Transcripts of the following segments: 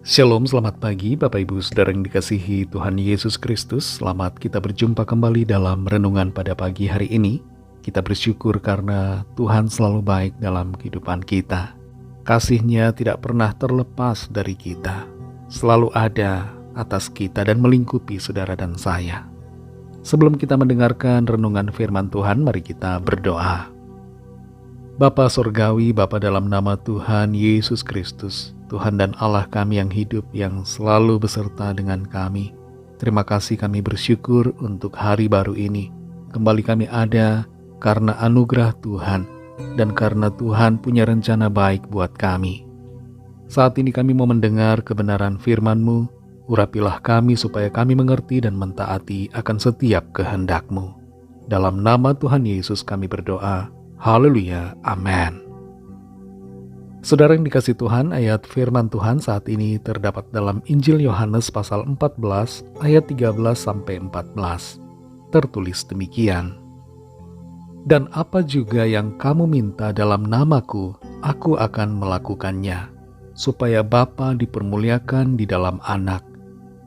Shalom, selamat pagi Bapak Ibu Saudara yang dikasihi Tuhan Yesus Kristus. Selamat kita berjumpa kembali dalam renungan pada pagi hari ini. Kita bersyukur karena Tuhan selalu baik dalam kehidupan kita. Kasih-Nya tidak pernah terlepas dari kita. Selalu ada atas kita dan melingkupi saudara dan saya. Sebelum kita mendengarkan renungan firman Tuhan, mari kita berdoa. Bapa Sorgawi, Bapa dalam nama Tuhan Yesus Kristus, Tuhan dan Allah kami yang hidup, yang selalu beserta dengan kami. Terima kasih, kami bersyukur untuk hari baru ini. Kembali kami ada karena anugerah Tuhan dan karena Tuhan punya rencana baik buat kami. Saat ini kami mau mendengar kebenaran firman-Mu. Urapilah kami supaya kami mengerti dan mentaati akan setiap kehendak-Mu. Dalam nama Tuhan Yesus kami berdoa. Haleluya, amin. Saudara yang dikasih Tuhan, ayat firman Tuhan saat ini terdapat dalam Injil Yohanes pasal 14 ayat 13-14. Tertulis demikian. Dan apa juga yang kamu minta dalam namaku, aku akan melakukannya, supaya Bapa dipermuliakan di dalam Anak.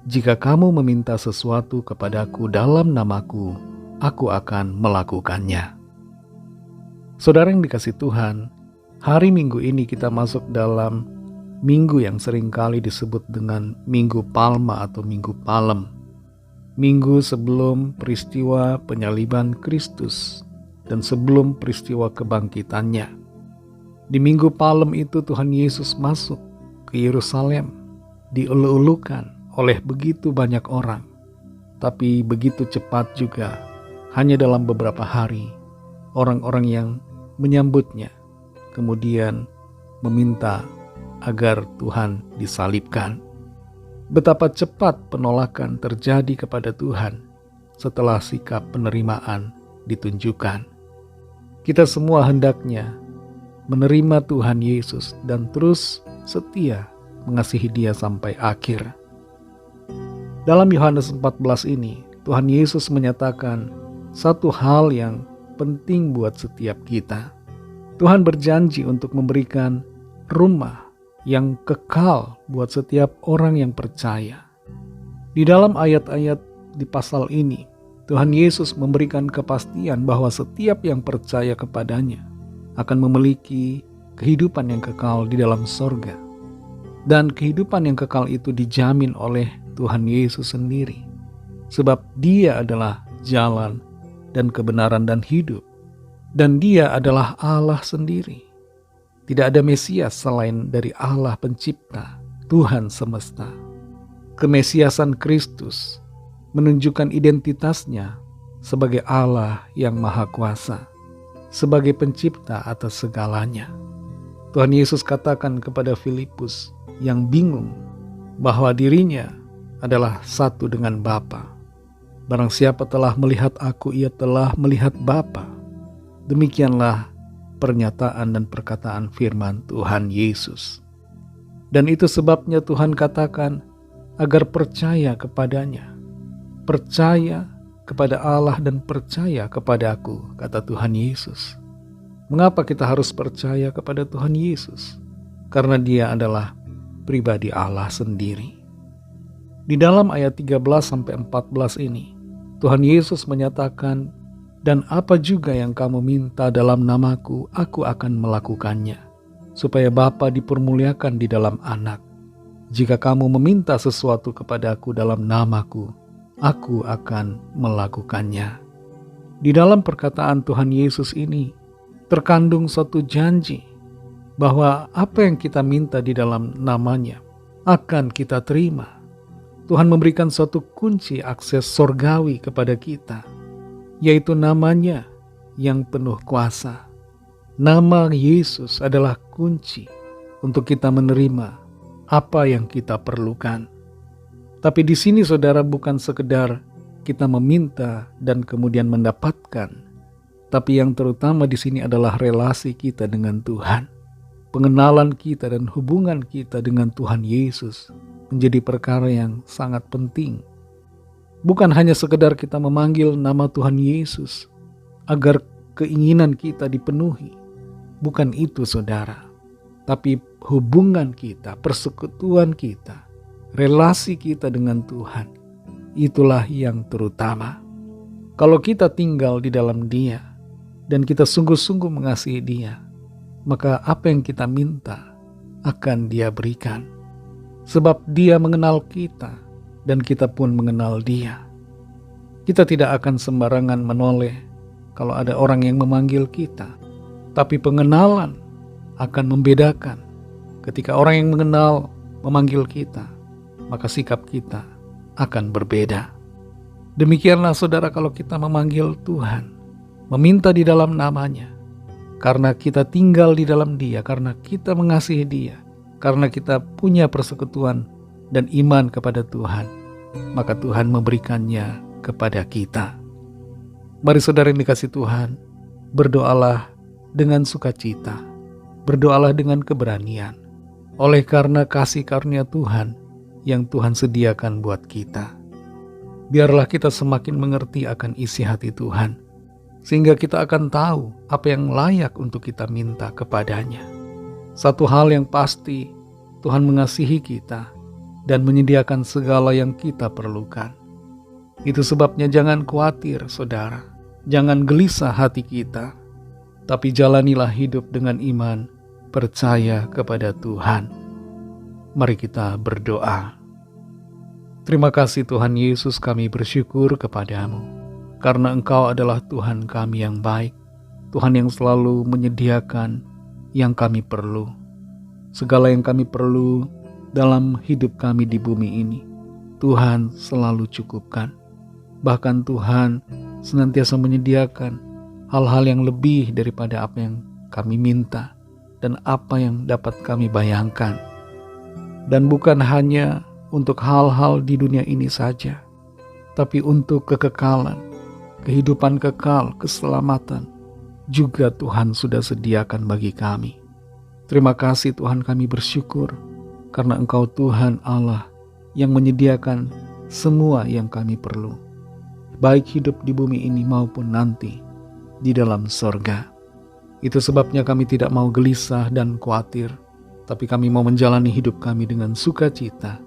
Jika kamu meminta sesuatu kepadaku dalam namaku, aku akan melakukannya. Saudara yang dikasih Tuhan, hari Minggu ini kita masuk dalam minggu yang seringkali disebut dengan Minggu Palma atau Minggu Palem. Minggu sebelum peristiwa penyaliban Kristus dan sebelum peristiwa kebangkitannya. Di Minggu Palem itu Tuhan Yesus masuk ke Yerusalem, dielu-elukan oleh begitu banyak orang. Tapi begitu cepat juga, hanya dalam beberapa hari, orang-orang yang menyambutnya, kemudian meminta agar Tuhan disalibkan. Betapa cepat penolakan terjadi kepada Tuhan setelah sikap penerimaan ditunjukkan. Kita semua hendaknya menerima Tuhan Yesus dan terus setia mengasihi Dia sampai akhir. Dalam Yohanes 14 ini, Tuhan Yesus menyatakan satu hal yang penting buat setiap kita. Tuhan berjanji untuk memberikan rumah yang kekal buat setiap orang yang percaya. Di dalam ayat-ayat di pasal ini, Tuhan Yesus memberikan kepastian bahwa setiap yang percaya kepadanya akan memiliki kehidupan yang kekal di dalam sorga. Dan kehidupan yang kekal itu dijamin oleh Tuhan Yesus sendiri. Sebab Dia adalah jalan dan kebenaran dan hidup. Dan Dia adalah Allah sendiri. Tidak ada Mesias selain dari Allah pencipta, Tuhan semesta. Kemesiasan Kristus menunjukkan identitasnya sebagai Allah yang Maha Kuasa, sebagai pencipta atas segalanya. Tuhan Yesus katakan kepada Filipus yang bingung bahwa dirinya adalah satu dengan Bapa. Barang siapa telah melihat aku, ia telah melihat Bapa. Demikianlah pernyataan dan perkataan firman Tuhan Yesus. Dan itu sebabnya Tuhan katakan agar percaya kepadanya. Percaya kepada Allah dan percaya kepada aku, kata Tuhan Yesus. Mengapa kita harus percaya kepada Tuhan Yesus? Karena Dia adalah pribadi Allah sendiri. Di dalam ayat 13-14 ini, Tuhan Yesus menyatakan, dan apa juga yang kamu minta dalam namaku, aku akan melakukannya, supaya Bapa dipermuliakan di dalam Anak. Jika kamu meminta sesuatu kepadaku dalam namaku, aku akan melakukannya. Di dalam perkataan Tuhan Yesus ini, terkandung suatu janji, bahwa apa yang kita minta di dalam namanya, akan kita terima. Tuhan memberikan suatu kunci akses sorgawi kepada kita, yaitu namanya yang penuh kuasa. Nama Yesus adalah kunci untuk kita menerima apa yang kita perlukan. Tapi di sini saudara, bukan sekedar kita meminta dan kemudian mendapatkan, tapi yang terutama di sini adalah relasi kita dengan Tuhan. Pengenalan kita dan hubungan kita dengan Tuhan Yesus menjadi perkara yang sangat penting. Bukan hanya sekedar kita memanggil nama Tuhan Yesus agar keinginan kita dipenuhi. Bukan itu saudara. Tapi hubungan kita, persekutuan kita relasi kita dengan Tuhan, itulah yang terutama. Kalau kita tinggal di dalam Dia dan kita sungguh-sungguh mengasihi Dia, maka apa yang kita minta akan Dia berikan. Sebab Dia mengenal kita dan kita pun mengenal Dia. Kita tidak akan sembarangan menoleh kalau ada orang yang memanggil kita, tapi pengenalan akan membedakan. Ketika orang yang mengenal memanggil kita, maka sikap kita akan berbeda. Demikianlah saudara, kalau kita memanggil Tuhan, meminta di dalam namanya, karena kita tinggal di dalam Dia, karena kita mengasihi Dia, karena kita punya persekutuan dan iman kepada Tuhan, maka Tuhan memberikannya kepada kita. Mari saudara yang dikasihi Tuhan, berdoalah dengan sukacita, berdoalah dengan keberanian, oleh karena kasih karunia Tuhan yang Tuhan sediakan buat kita. Biarlah kita semakin mengerti akan isi hati Tuhan, sehingga kita akan tahu apa yang layak untuk kita minta kepadanya. Satu hal yang pasti, Tuhan mengasihi kita dan menyediakan segala yang kita perlukan. Itu sebabnya jangan khawatir saudara, jangan gelisah hati kita, tapi jalanilah hidup dengan iman, percaya kepada Tuhan. Mari kita berdoa. Terima kasih Tuhan Yesus, kami bersyukur kepadamu, karena Engkau adalah Tuhan kami yang baik, Tuhan yang selalu menyediakan yang kami perlu. Segala yang kami perlu dalam hidup kami di bumi ini, Tuhan selalu cukupkan. Bahkan Tuhan senantiasa menyediakan hal-hal yang lebih daripada apa yang kami minta dan apa yang dapat kami bayangkan. Dan bukan hanya untuk hal-hal di dunia ini saja, tapi untuk kekekalan, kehidupan kekal, keselamatan, juga Tuhan sudah sediakan bagi kami. Terima kasih Tuhan, kami bersyukur karena Engkau Tuhan Allah yang menyediakan semua yang kami perlu, baik hidup di bumi ini maupun nanti di dalam sorga. Itu sebabnya kami tidak mau gelisah dan khawatir, tapi kami mau menjalani hidup kami dengan sukacita,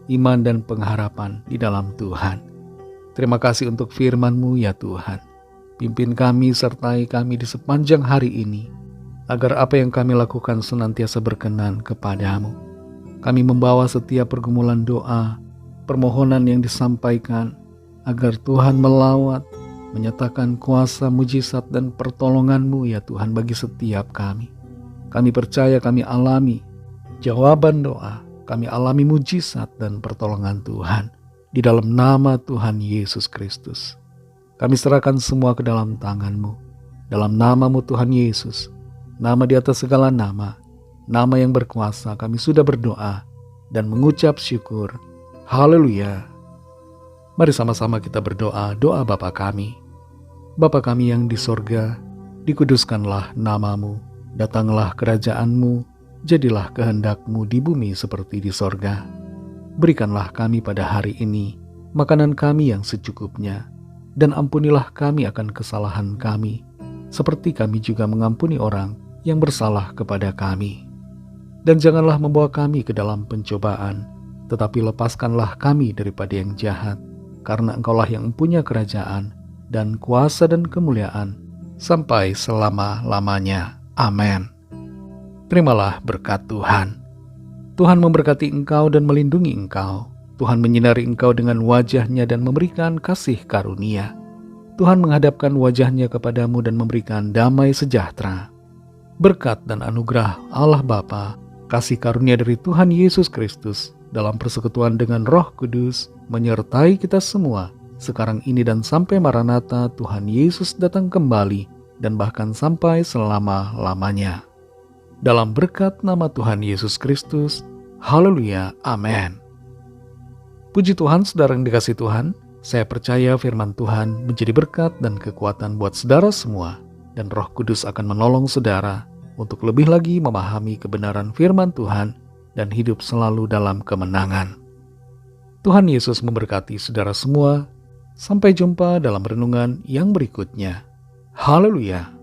iman dan pengharapan di dalam Tuhan. Terima kasih untuk firman-Mu ya Tuhan. Pimpin kami, sertai kami di sepanjang hari ini, agar apa yang kami lakukan senantiasa berkenan kepadamu. Kami membawa setiap pergumulan doa, permohonan yang disampaikan, agar Tuhan melawat, menyatakan kuasa, mujizat dan pertolongan-Mu ya Tuhan bagi setiap kami. Kami percaya kami alami jawaban doa, kami alami mujizat dan pertolongan Tuhan di dalam nama Tuhan Yesus Kristus. Kami serahkan semua ke dalam tangan-Mu, dalam nama-Mu Tuhan Yesus, nama di atas segala nama, nama yang berkuasa. Kami sudah berdoa dan mengucap syukur. Haleluya. Mari sama-sama kita berdoa, doa Bapa kami. Bapa kami yang di sorga, dikuduskanlah nama-Mu, datanglah kerajaan-Mu, jadilah kehendak-Mu di bumi seperti di sorga. Berikanlah kami pada hari ini makanan kami yang secukupnya, dan ampunilah kami akan kesalahan kami, seperti kami juga mengampuni orang yang bersalah kepada kami. Dan janganlah membawa kami ke dalam pencobaan, tetapi lepaskanlah kami daripada yang jahat, karena Engkaulah yang mempunyai kerajaan dan kuasa dan kemuliaan sampai selama-lamanya. Amin. Terimalah berkat Tuhan. Tuhan memberkati engkau dan melindungi engkau. Tuhan menyinari engkau dengan wajah-Nya dan memberikan kasih karunia. Tuhan menghadapkan wajah-Nya kepadamu dan memberikan damai sejahtera. Berkat dan anugerah Allah Bapa, kasih karunia dari Tuhan Yesus Kristus dalam persekutuan dengan Roh Kudus menyertai kita semua sekarang ini dan sampai Maranatha Tuhan Yesus datang kembali, dan bahkan sampai selama-lamanya. Dalam berkat nama Tuhan Yesus Kristus, haleluya, amin. Puji Tuhan, saudara yang dikasihi Tuhan, saya percaya firman Tuhan menjadi berkat dan kekuatan buat saudara semua, dan Roh Kudus akan menolong saudara untuk lebih lagi memahami kebenaran firman Tuhan dan hidup selalu dalam kemenangan. Tuhan Yesus memberkati saudara semua. Sampai jumpa dalam renungan yang berikutnya. Haleluya.